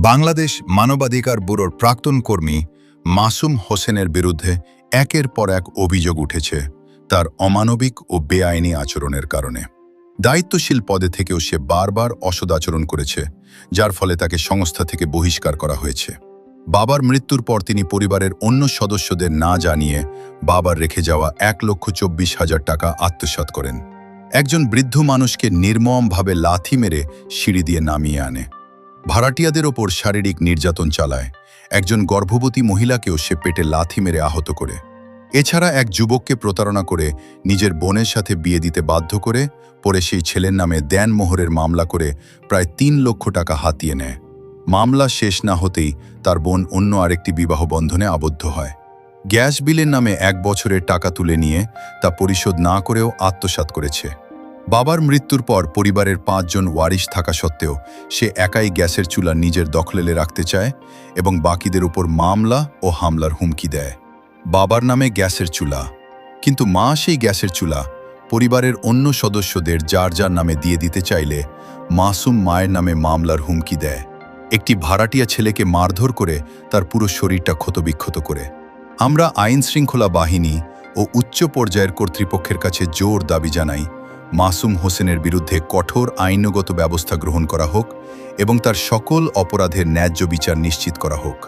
বাংলাদেশ মানবাধিকার ব্যুরোর প্রাক্তন কর্মী মাসুম হোসেনের বিরুদ্ধে একের পর এক অভিযোগ উঠেছে তার অমানবিক ও বেআইনি আচরণের কারণে। দায়িত্বশীল পদে থেকেও সে বারবার অসদাচরণ করেছে, যার ফলে তাকে সংস্থা থেকে বহিষ্কার করা হয়েছে। বাবার মৃত্যুর পর তিনি পরিবারের অন্য সদস্যদের না জানিয়ে বাবার রেখে যাওয়া 1,24,000 টাকা আত্মসাৎ করেন। একজন বৃদ্ধ মানুষকে নির্মমভাবে লাথি মেরে সিঁড়ি দিয়ে নামিয়ে আনে। ভাড়াটিয়াদের ওপর শারীরিক নির্যাতন চালায়। একজন গর্ভবতী মহিলাকেও সে পেটে লাথি মেরে আহত করে। এছাড়া এক যুবককে প্রতারণা করে নিজের বোনের সাথে বিয়ে দিতে বাধ্য করে পরে সেই ছেলের নামে দেনমোহরের মামলা করে প্রায় 3 লক্ষ টাকা হাতিয়ে নেয়। মামলা শেষ না হতেই তার বোন অন্য আরেকটি বিবাহ বন্ধনে আবদ্ধ হয়। গ্যাস বিলের নামে 1 বছরের টাকা তুলে নিয়ে তা পরিশোধ না করেও আত্মসাৎ করেছে। বাবার মৃত্যুর পর পরিবারের 5 জন ওয়ারিশ থাকা সত্ত্বেও সে একাই গ্যাসের চুলা নিজের দখলে রাখতে চায় এবং বাকিদের উপর মামলা ও হামলার হুমকি দেয়। বাবার নামে গ্যাসের চুলা, কিন্তু মা সেই গ্যাসের চুলা পরিবারের অন্য সদস্যদের যার যার নামে দিয়ে দিতে চাইলে মাসুম মায়ের নামে মামলার হুমকি দেয়। একটি ভাড়াটিয়া ছেলেকে মারধর করে তার পুরো শরীরটা ক্ষতবিক্ষত করে। আমরা আইন শৃঙ্খলা বাহিনী ও উচ্চ পর্যায়ের কর্তৃপক্ষের কাছে জোর দাবি জানাই, মাসুম হোসেনের বিরুদ্ধে কঠোর আইনগত ব্যবস্থা গ্রহণ করা হোক এবং তার সকল অপরাধের ন্যায্য বিচার নিশ্চিত করা হোক।